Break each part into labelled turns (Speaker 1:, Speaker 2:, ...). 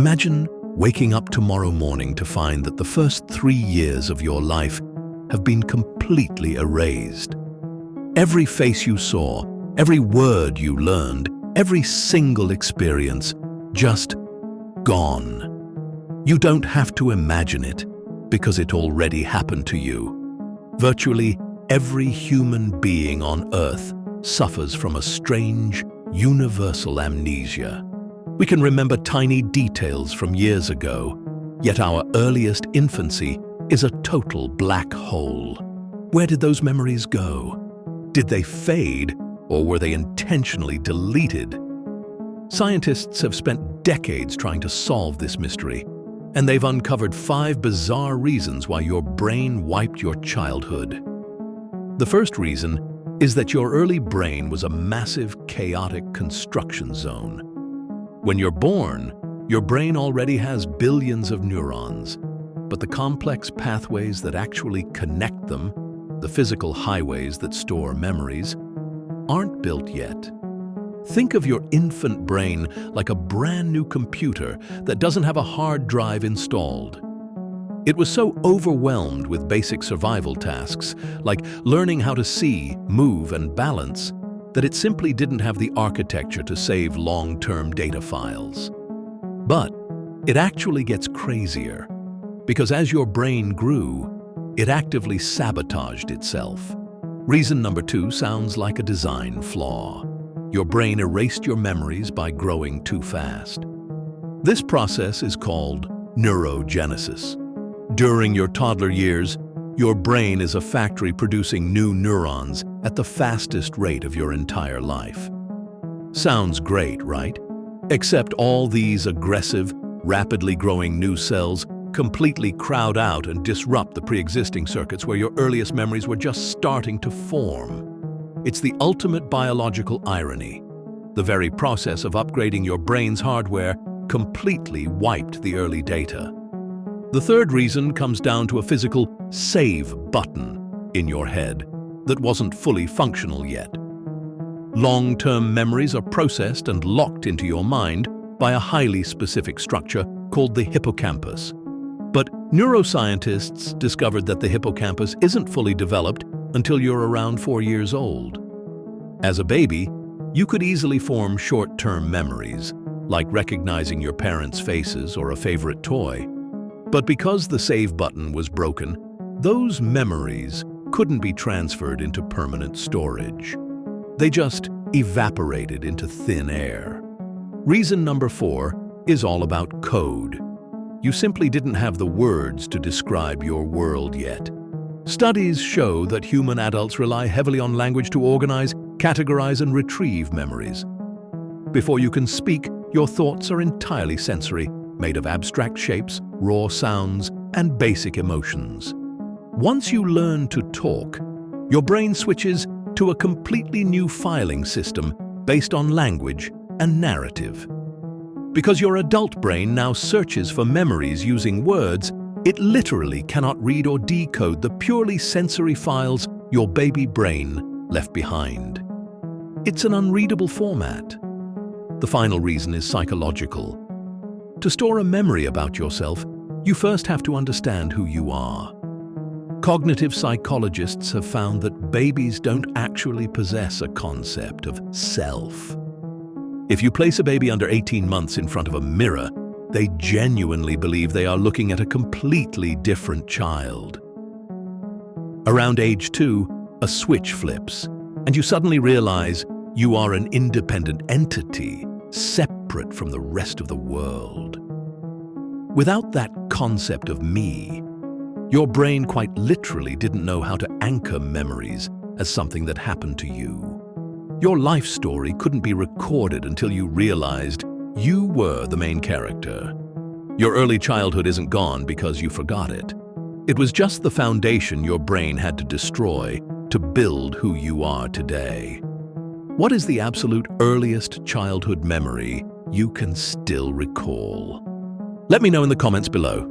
Speaker 1: Imagine waking up tomorrow morning to find that the first 3 years of your life have been completely erased. Every face you saw, every word you learned, every single experience, just gone. You don't have to imagine it, because it already happened to you. Virtually every human being on Earth suffers from a strange, universal amnesia. We can remember tiny details from years ago, yet our earliest infancy is a total black hole. Where did those memories go? Did they fade, or were they intentionally deleted? Scientists have spent decades trying to solve this mystery, and they've uncovered 5 bizarre reasons why your brain wiped your childhood. The first reason is that your early brain was a massive, chaotic construction zone. When you're born, your brain already has billions of neurons, but the complex pathways that actually connect them, the physical highways that store memories, aren't built yet. Think of your infant brain like a brand new computer that doesn't have a hard drive installed. It was so overwhelmed with basic survival tasks, like learning how to see, move, and balance, that it simply didn't have the architecture to save long-term data files. But it actually gets crazier, because as your brain grew, it actively sabotaged itself. Reason number 2 sounds like a design flaw. Your brain erased your memories by growing too fast. This process is called neurogenesis. During your toddler years, your brain is a factory producing new neurons at the fastest rate of your entire life. Sounds great, right? Except all these aggressive, rapidly growing new cells completely crowd out and disrupt the pre-existing circuits where your earliest memories were just starting to form. It's the ultimate biological irony. The very process of upgrading your brain's hardware completely wiped the early data. The third reason comes down to a physical save button in your head that wasn't fully functional yet. Long-term memories are processed and locked into your mind by a highly specific structure called the hippocampus. But neuroscientists discovered that the hippocampus isn't fully developed until you're around 4 years old. As a baby, you could easily form short-term memories, like recognizing your parents' faces or a favorite toy. But because the save button was broken, those memories couldn't be transferred into permanent storage. They just evaporated into thin air. Reason number 4 is all about code. You simply didn't have the words to describe your world yet. Studies show that human adults rely heavily on language to organize, categorize, and retrieve memories. Before you can speak, your thoughts are entirely sensory, made of abstract shapes, raw sounds, and basic emotions. Once you learn to talk, your brain switches to a completely new filing system based on language and narrative. Because your adult brain now searches for memories using words, it literally cannot read or decode the purely sensory files your baby brain left behind. It's an unreadable format. The final reason is psychological. To store a memory about yourself, you first have to understand who you are. Cognitive psychologists have found that babies don't actually possess a concept of self. If you place a baby under 18 months in front of a mirror, they genuinely believe they are looking at a completely different child. Around age 2, a switch flips, and you suddenly realize you are an independent entity, separate from the rest of the world. Without that concept of me, your brain quite literally didn't know how to anchor memories as something that happened to you. Your life story couldn't be recorded until you realized you were the main character. Your early childhood isn't gone because you forgot it. It was just the foundation your brain had to destroy to build who you are today. What is the absolute earliest childhood memory you can still recall? Let me know in the comments below.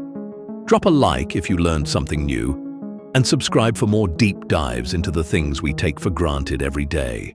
Speaker 1: Drop a like if you learned something new, and subscribe for more deep dives into the things we take for granted every day.